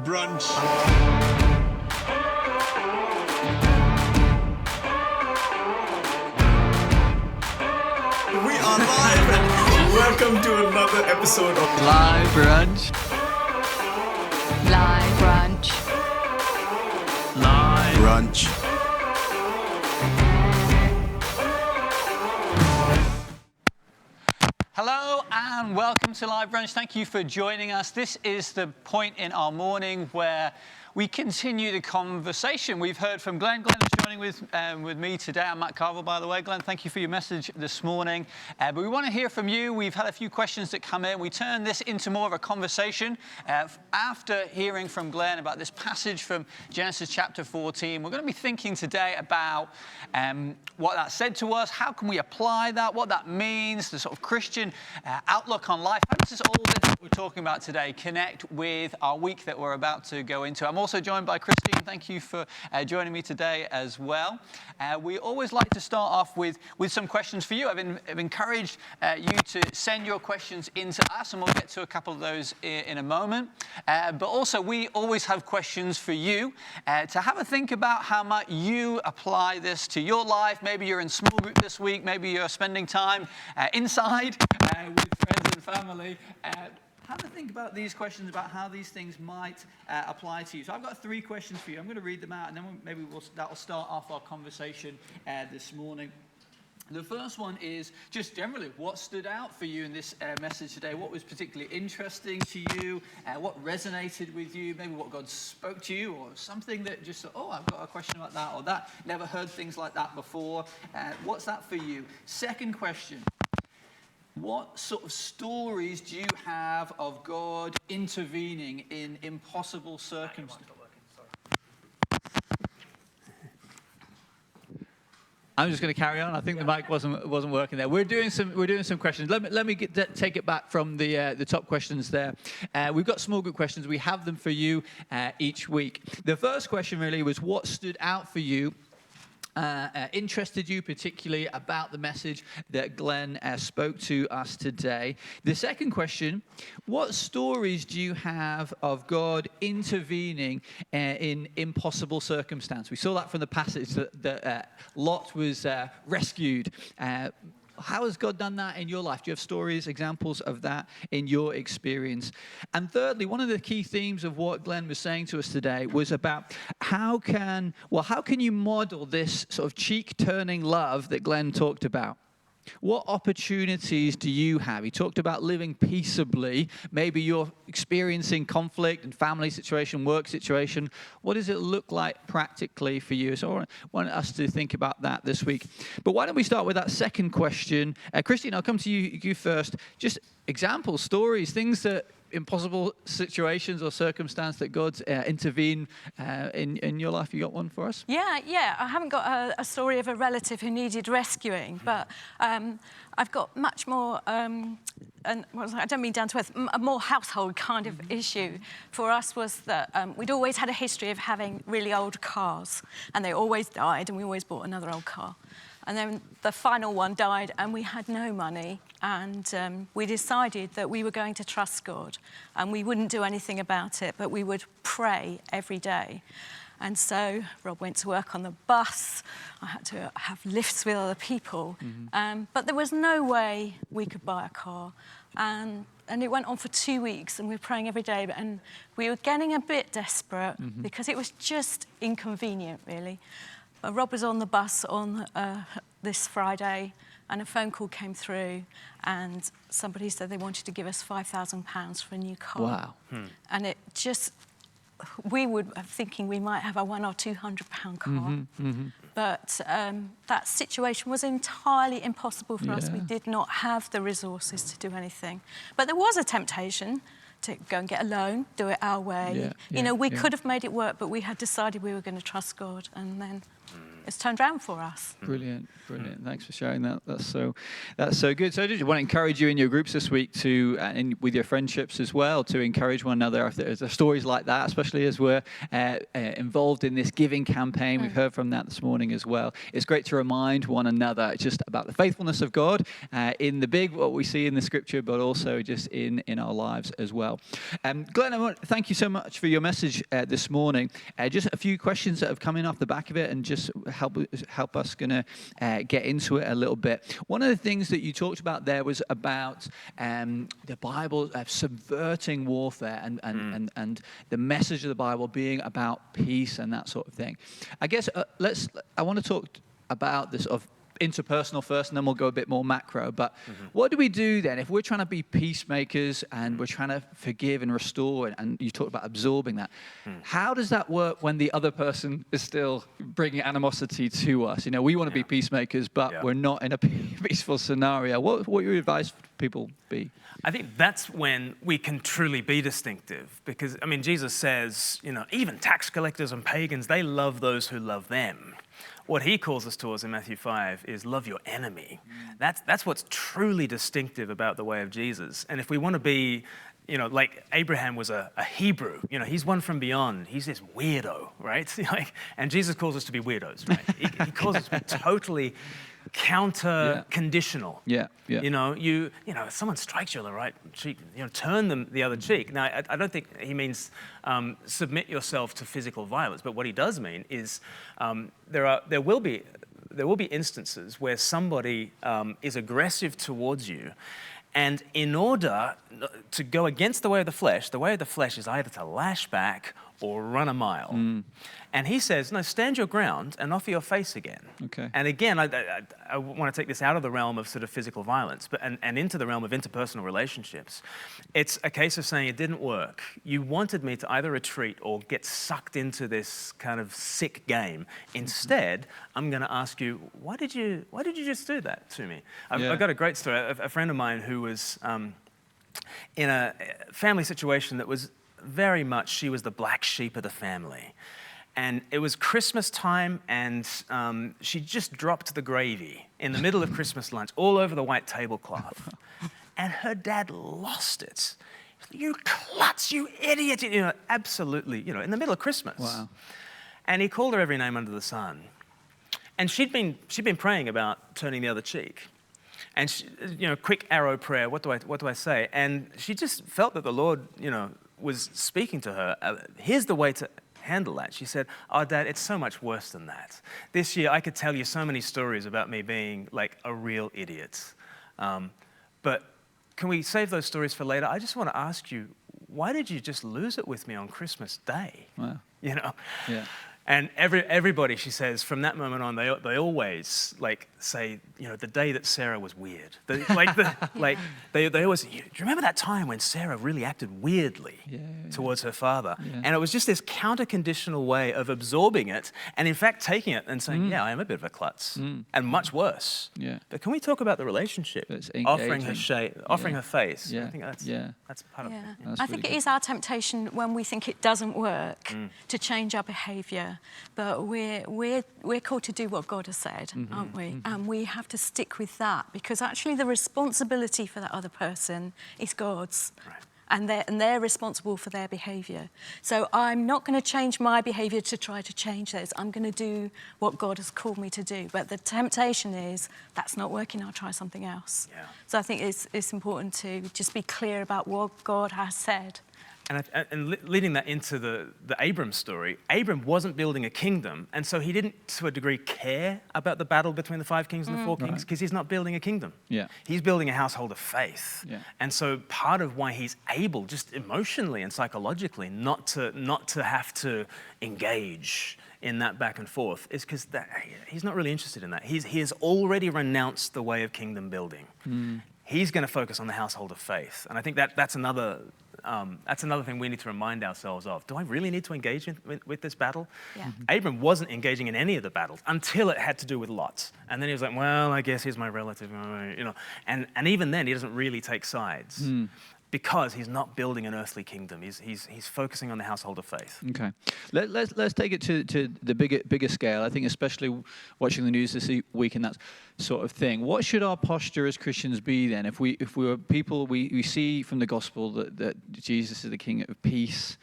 Brunch. We are live and welcome to another episode of Live Brunch. Live Brunch. Live Brunch. Hello and welcome to Live Brunch. Thank you for joining us. This is the point in our morning where we continue the conversation. We've heard from Glen. Glen is joining with me today. I'm Matt Carvel, by the way. Glen, thank you for your message this morning. But we want to hear from you. We've had a few questions that come in. We turn this into more of a conversation. After hearing from Glen about this passage from Genesis chapter 14, we're going to be thinking today about what that said to us, how can we apply that, what that means, the sort of Christian outlook on life. How does this all this that we're talking about today connect with our week that we're about to go into? I'm also joined by Christine. Thank you for joining me today as well. We always like to start off with some questions for you. I've encouraged you to send your questions in to us, and we'll get to a couple of those in a moment. But also, we always have questions for you to have a think about how might you apply this to your life. Maybe you're in small group this week. Maybe you're spending time inside with friends and family. Have a think about these questions, about how these things might apply to you. So I've got 3 questions for you. I'm going to read them out, and then that will start off our conversation this morning. The first one is just generally, what stood out for you in this message today? What was particularly interesting to you? What resonated with you? Maybe what God spoke to you, or something that just, oh, I've got a question about that, or that, never heard things like that before. What's that for you? Second question. What sort of stories do you have of God intervening in impossible circumstances? I'm just going to carry on. I think the mic wasn't working there. We're doing some questions. Let me take it back from the top questions there. We've got small group questions. We have them for you each week. The first question really was what stood out for you. Interested you particularly about the message that Glen spoke to us today. The second question, what stories do you have of God intervening in impossible circumstance? We saw that from the passage that Lot was rescued. How has God done that in your life? Do you have stories, examples of that in your experience? And thirdly, one of the key themes of what Glen was saying to us today was about how can you model this sort of cheek-turning love that Glen talked about? What opportunities do you have? He talked about living peaceably. Maybe you're experiencing conflict in family situation, work situation. What does it look like practically for you? So I want us to think about that this week. But why don't we start with that second question? Christine, I'll come to you first. Just examples, stories, things that impossible situations or circumstance that God's intervened in your life. You got one for us? Yeah. I haven't got a story of a relative who needed rescuing, but I've got much more, and I don't mean down to earth, a more household kind of issue. For us was that we'd always had a history of having really old cars, and they always died, and we always bought another old car. And then the final one died, and we had no money. And we decided that we were going to trust God. And we wouldn't do anything about it, but we would pray every day. And so Rob went to work on the bus. I had to have lifts with other people. But there was no way we could buy a car. And it went on for 2 weeks, and we were praying every day. And we were getting a bit desperate because it was just inconvenient, really. Rob was on the bus on this Friday, and a phone call came through, and somebody said they wanted to give us £5,000 for a new car. Wow. And it just, we were thinking we might have a £100 or £200 car. But that situation was entirely impossible for us. We did not have the resources to do anything. But there was a temptation to go and get a loan, do it our way. We could have made it work, but we had decided we were going to trust God, and then it's turned around for us. Brilliant. Thanks for sharing that. That's so good. So I just want to encourage you in your groups this week to, and with your friendships as well, to encourage one another. If there's stories like that, especially as we're involved in this giving campaign, we've heard from that this morning as well. It's great to remind one another just about the faithfulness of God in the big, what we see in the Scripture, but also just in our lives as well. Glen, I want to thank you so much for your message this morning. Just a few questions that have come in off the back of it, and just help us get into it a little bit. One of the things that you talked about there was about the Bible subverting warfare and the message of the Bible being about peace and that sort of thing. I guess I want to talk about this of interpersonal first, and then we'll go a bit more macro. But what do we do then if we're trying to be peacemakers and we're trying to forgive and restore, and you talked about absorbing that? How does that work when the other person is still bringing animosity to us? We want to be peacemakers, but we're not in a peaceful scenario. What would your advice for people be? I think that's when we can truly be distinctive, because, Jesus says, even tax collectors and pagans, they love those who love them. What he calls us towards in Matthew 5 is love your enemy. That's what's truly distinctive about the way of Jesus. And if we want to be, like Abraham was a Hebrew, he's one from beyond. He's this weirdo, right? And Jesus calls us to be weirdos, right? He calls us to be totally counter-conditional. If someone strikes you on the right cheek, turn them the other cheek. Now, I don't think he means submit yourself to physical violence, but what he does mean is there will be instances where somebody is aggressive towards you, and in order to go against the way of the flesh is either to lash back or run a mile. And he says, no, stand your ground and offer your face again. Okay. And again, I want to take this out of the realm of sort of physical violence, but and into the realm of interpersonal relationships. It's a case of saying, it didn't work. You wanted me to either retreat or get sucked into this kind of sick game. Instead, I'm going to ask you, why did you just do that to me? I've got a great story. A friend of mine who was in a family situation that was very much, she was the black sheep of the family. And it was Christmas time, and she just dropped the gravy in the middle of Christmas lunch all over the white tablecloth. And her dad lost it. You klutz, you idiot. Absolutely, in the middle of Christmas. Wow. And he called her every name under the sun. And she'd been praying about turning the other cheek. And she, quick arrow prayer, what do I say? And she just felt that the Lord, was speaking to her. Here's the way to handle that. She said, oh, Dad, it's so much worse than that. This year, I could tell you so many stories about me being like a real idiot. But can we save those stories for later? I just want to ask you, why did you just lose it with me on Christmas Day? Wow. Yeah. And everybody, she says, from that moment on, they always say, the day that Sarah was weird. They always, do you remember that time when Sarah really acted weirdly towards her father? Yeah. And it was just this counter-conditional way of absorbing it, and in fact taking it and saying, I am a bit of a klutz, and much worse. Yeah. But can we talk about the relationship? Offering her face. Yeah. I think that's part of it. I think it is our temptation when we think it doesn't work to change our behaviour. But we're called to do what God has said, aren't we? And we have to stick with that, because actually the responsibility for that other person is God's. Right. And they're responsible for their behaviour. So I'm not going to change my behaviour to try to change theirs. I'm going to do what God has called me to do. But the temptation is, that's not working, I'll try something else. Yeah. So I think it's important to just be clear about what God has said. And leading that into the Abram story, Abram wasn't building a kingdom, and so he didn't, to a degree, care about the battle between the 5 kings and the 4 kings, because he's not building a kingdom. Yeah. He's building a household of faith. Yeah. And so part of why he's able, just emotionally and psychologically, not to have to engage in that back and forth is because he's not really interested in that. He has already renounced the way of kingdom building. He's going to focus on the household of faith. And I think that's another thing we need to remind ourselves of. Do I really need to engage with this battle? Yeah. Abram wasn't engaging in any of the battles until it had to do with Lot. And then he was like, well, I guess he's my relative, And even then, he doesn't really take sides. because he's not building an earthly kingdom. He's focusing on the household of faith. Okay, let's take it to the bigger scale. I think especially watching the news this week and that sort of thing. What should our posture as Christians be then? If we were people, we see from the gospel that Jesus is the King of peace.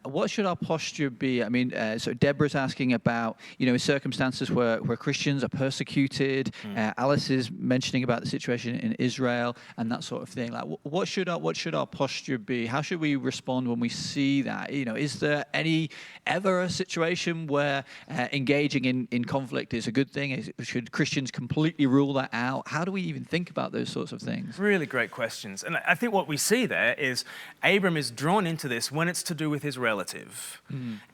What should our posture be? I mean, so Deborah's asking about, in circumstances where Christians are persecuted. Alice is mentioning about the situation in Israel and that sort of thing. Like, what should our posture be? How should we respond when we see that? Is there ever a situation where engaging in conflict is a good thing? Should Christians completely rule that out? How do we even think about those sorts of things? Really great questions. And I think what we see there is Abram is drawn into this when it's to do with his relative.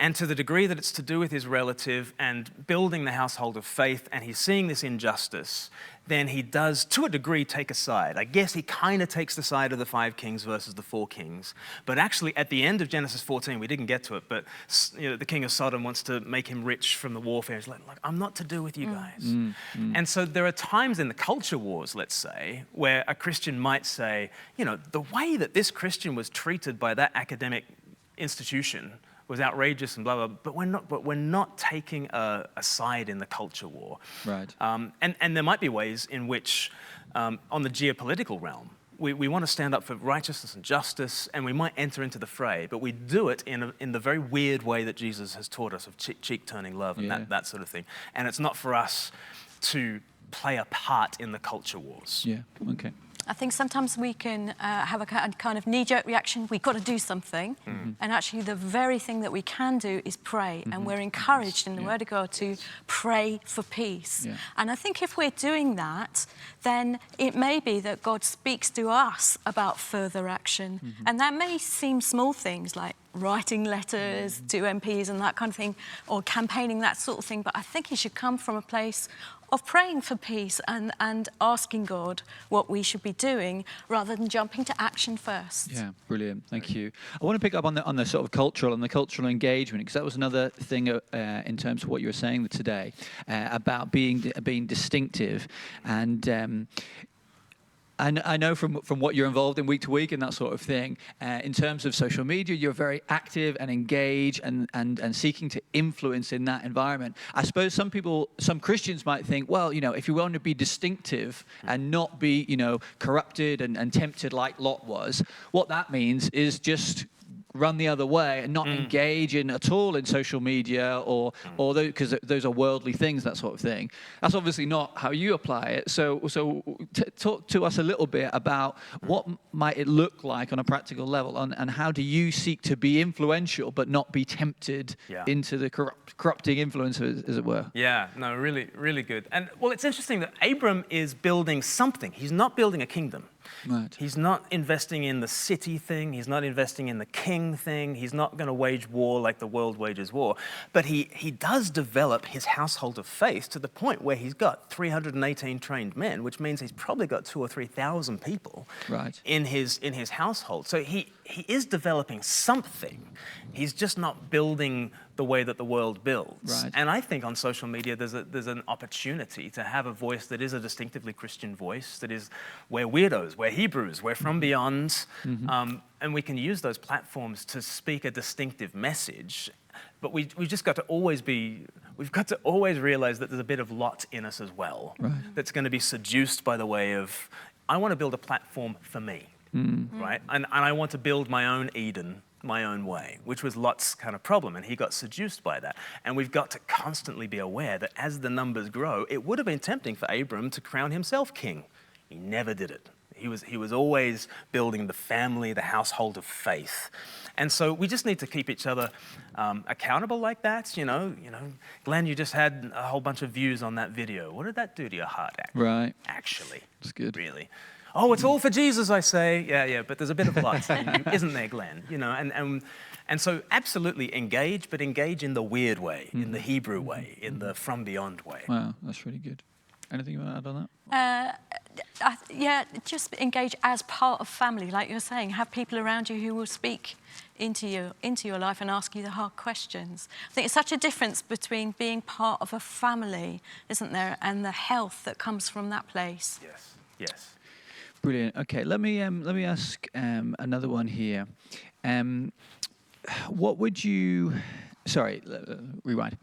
And to the degree that it's to do with his relative and building the household of faith, and he's seeing this injustice, then he does, to a degree, take a side. I guess he kind of takes the side of the 5 kings versus the 4 kings. But actually, at the end of Genesis 14, we didn't get to it, but the king of Sodom wants to make him rich from the warfare. He's like, I'm not to do with you guys. And so there are times in the culture wars, let's say, where a Christian might say, the way that this Christian was treated by that academic institution was outrageous and blah, blah, but we're not taking a side in the culture war. Right. And there might be ways in which, on the geopolitical realm, we want to stand up for righteousness and justice, and we might enter into the fray, but we do it in the very weird way that Jesus has taught us of cheek-turning love and that sort of thing. And it's not for us to play a part in the culture wars. Yeah, okay. I think sometimes we can have a kind of knee-jerk reaction. We've got to do something. And actually the very thing that we can do is pray. And we're encouraged in the Word of God to pray for peace. Yeah. And I think if we're doing that, then it may be that God speaks to us about further action. And that may seem small things like writing letters to MPs and that kind of thing, or campaigning, that sort of thing. But I think it should come from a place of praying for peace and asking God what we should be doing rather than jumping to action first. Yeah, brilliant. Thank you. I want to pick up on the sort of cultural engagement, because that was another thing in terms of what you were saying today about being distinctive. And I know from what you're involved in week to week and that sort of thing, in terms of social media, you're very active and engaged and seeking to influence in that environment. I suppose some Christians might think, well, if you want to be distinctive and not be, corrupted and tempted like Lot was, what that means is just run the other way and not engage at all in social media or because those are worldly things, that sort of thing. That's obviously not how you apply it. So talk to us a little bit about what might it look like on a practical level, and how do you seek to be influential but not be tempted into the corrupting influence, as it were? Yeah, no, really, really good. And well, it's interesting that Abram is building something. He's not building a kingdom. Right. He's not investing in the city thing. He's not investing in the king thing. He's not going to wage war like the world wages war. But he does develop his household of faith to the point where he's got 318 trained men, which means he's probably got 2,000 or 3,000 people in his household. So he is developing something. He's just not building the way that the world builds. Right. And I think on social media there's an opportunity to have a voice that is a distinctively Christian voice, that is, we're weirdos, we're Hebrews, we're from beyond, and we can use those platforms to speak a distinctive message. But we've got to always realize that there's a bit of Lot in us as well, that's going to be seduced by the way of, I want to build a platform for me, right? And I want to build my own Eden, my own way, which was Lot's kind of problem, and he got seduced by that. And we've got to constantly be aware that as the numbers grow, it would have been tempting for Abram to crown himself king. He never did it. He was always building the family, the household of faith. And so we just need to keep each other accountable like that. Glen, you just had a whole bunch of views on that video. What did that do to your heart? Actually, that's good. Really. Oh, it's all for Jesus, I say. Yeah, but there's a bit of light, isn't there, Glen? And so absolutely engage, but engage in the weird way, in the Hebrew way, in the from beyond way. Wow, that's really good. Anything you want to add on that? Just engage as part of family, like you're saying. Have people around you who will speak into your life and ask you the hard questions. I think it's such a difference between being part of a family, isn't there, and the health that comes from that place. Yes. Brilliant. Okay, let me ask another one here. What would you? Sorry, rewind.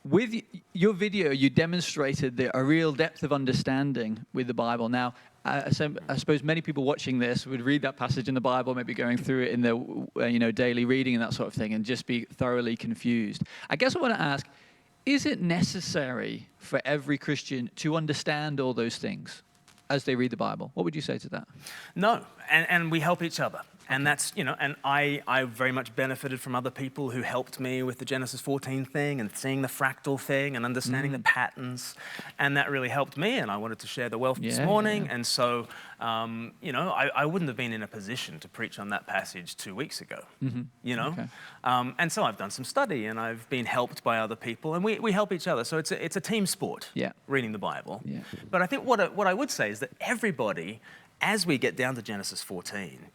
With your video, you demonstrated a real depth of understanding with the Bible. Now, I suppose many people watching this would read that passage in the Bible, maybe going through it in their daily reading and that sort of thing, and just be thoroughly confused. I guess I want to ask, is it necessary for every Christian to understand all those things as they read the Bible? What would you say to that? No, and we help each other. And that's, and I very much benefited from other people who helped me with the Genesis 14 thing and seeing the fractal thing and understanding the patterns. And that really helped me. And I wanted to share the wealth this morning. Yeah. And so, I wouldn't have been in a position to preach on that passage 2 weeks ago, Okay. And so I've done some study and I've been helped by other people and we help each other. So it's a team sport, reading the Bible. Yeah. But I think what I would say is that everybody, as we get down to Genesis 14,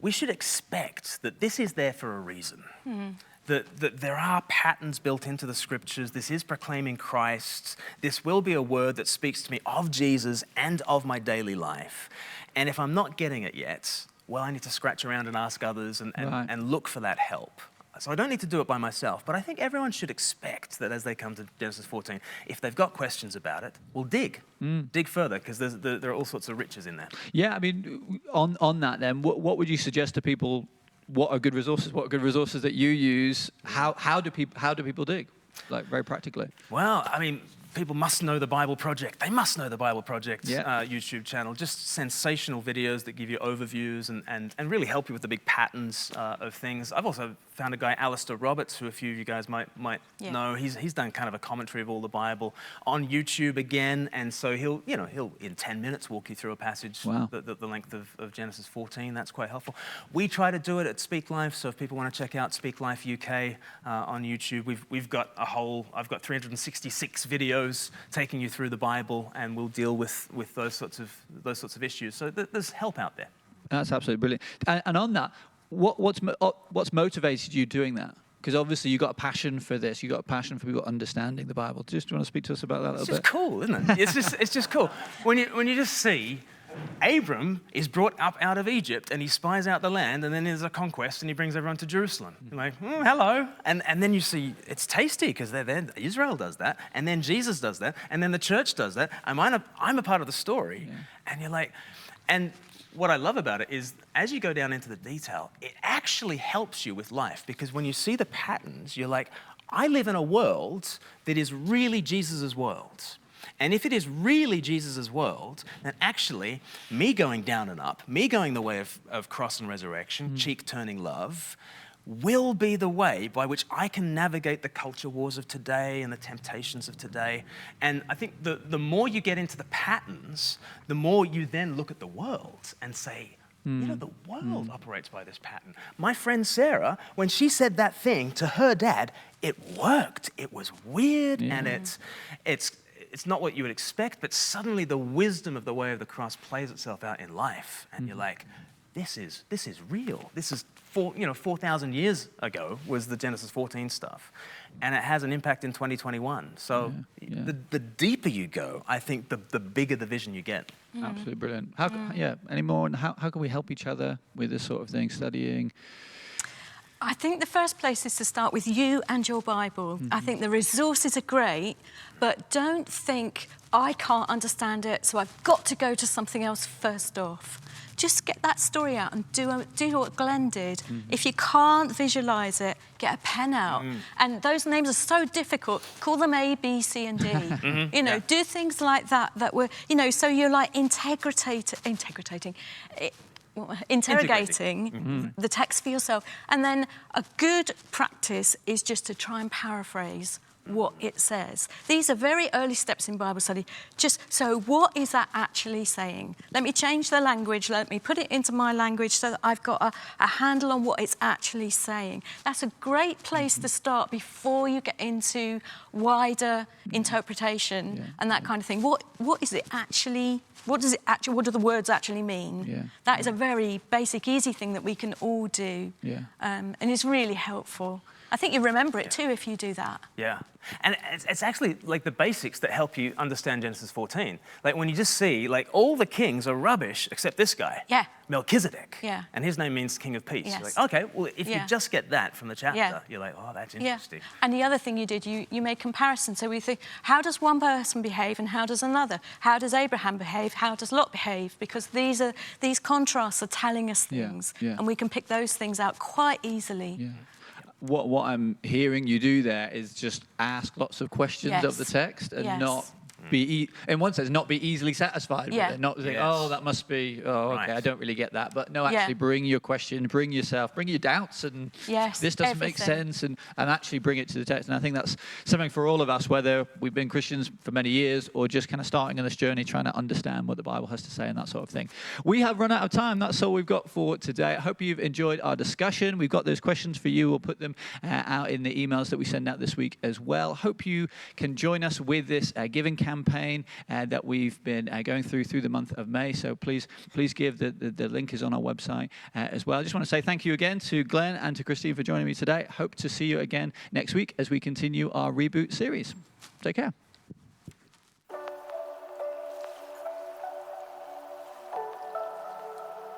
we should expect that this is there for a reason. That there are patterns built into the scriptures. This is proclaiming Christ. This will be a word that speaks to me of Jesus and of my daily life. And if I'm not getting it yet, well, I need to scratch around and ask others and look for that help. So I don't need to do it by myself, but I think everyone should expect that as they come to Genesis 14, if they've got questions about it, we'll dig further, because there are all sorts of riches in there. Yeah, I mean, on that then, what would you suggest to people? What are good resources? What are good resources that you use? How do people dig? Like, very practically. Well, I mean, people must know the Bible Project. They must know the Bible Project YouTube channel. Just sensational videos that give you overviews and really help you with the big patterns of things. I've also found a guy, Alistair Roberts, who a few of you guys might know. He's done kind of a commentary of all the Bible on YouTube again, and so he'll in 10 minutes walk you through a passage the length of Genesis 14. That's quite helpful. We try to do it at Speak Life, so if people want to check out Speak Life UK on YouTube, I've got 366 videos taking you through the Bible, and we'll deal with those sorts of issues. So there's help out there. That's absolutely brilliant. And on that, what's motivated you doing that? Because obviously you've got a passion for this. You've got a passion for people understanding the Bible. Do you want to speak to us about that a little bit? It's just cool, isn't it? It's just cool. When you just see Abram is brought up out of Egypt and he spies out the land, and then there's a conquest and he brings everyone to Jerusalem. You're like, hello. And then you see it's tasty because Israel does that, and then Jesus does that, and then the church does that. I'm a part of the story. And you're like, and what I love about it is as you go down into the detail, it actually helps you with life, because when you see the patterns, you're like, I live in a world that is really Jesus's world. And if it is really Jesus' world, then actually me going down and up, me going the way of cross and resurrection, cheek-turning love, will be the way by which I can navigate the culture wars of today and the temptations of today. And I think the more you get into the patterns, the more you then look at the world and say, the world operates by this pattern. My friend Sarah, when she said that thing to her dad, it worked. It was weird, and it's not what you would expect, but suddenly the wisdom of the way of the cross plays itself out in life, and you're like, this is real. This is 4,000 years ago was the Genesis 14 stuff, and it has an impact in 2021. So the deeper you go, I think the bigger the vision you get. Absolutely brilliant. Any more? And how can we help each other with this sort of thing, studying? I think the first place is to start with you and your Bible. I think the resources are great, but don't think, I can't understand it, so I've got to go to something else first off. Just get that story out and do what Glen did. If you can't visualise it, get a pen out. And those names are so difficult. Call them A, B, C, and D. Do things like that were, so you're like interrogating the text for yourself. And then a good practice is just to try and paraphrase what it says. These are very early steps in Bible study. So what is that actually saying? Let me change the language, let me put it into my language so that I've got a handle on what it's actually saying. That's a great place to start before you get into wider interpretation and that kind of thing. What is it actually? What do the words actually mean? That is a very basic, easy thing that we can all do. And it's really helpful. I think you remember it too if you do that. Yeah. And it's actually like the basics that help you understand Genesis 14. Like when you just see, like, all the kings are rubbish except this guy. Yeah. Melchizedek. Yeah. And his name means King of Peace. Yes. You're like, okay, well, if you just get that from the chapter, you're like, oh, that's interesting. Yeah. And the other thing you did, you made comparisons. So we think, how does one person behave and how does another? How does Abraham behave? How does Lot behave? Because these contrasts are telling us things, and we can pick those things out quite easily. Yeah. What I'm hearing you do there is just ask lots of questions of the text and not be, in one sense, not be easily satisfied with it. Not think, oh, that must be, okay, I don't really get that. But no, actually bring your question, bring yourself, bring your doubts, and this doesn't make sense, and actually bring it to the text. And I think that's something for all of us, whether we've been Christians for many years or just kind of starting on this journey, trying to understand what the Bible has to say and that sort of thing. We have run out of time. That's all we've got for today. I hope you've enjoyed our discussion. We've got those questions for you. We'll put them out in the emails that we send out this week as well. Hope you can join us with this giving campaign that we've been going through the month of May. So please give. The link is on our website as well. I just want to say thank you again to Glen and to Christine for joining me today. Hope to see you again next week as we continue our Reboot series. Take care.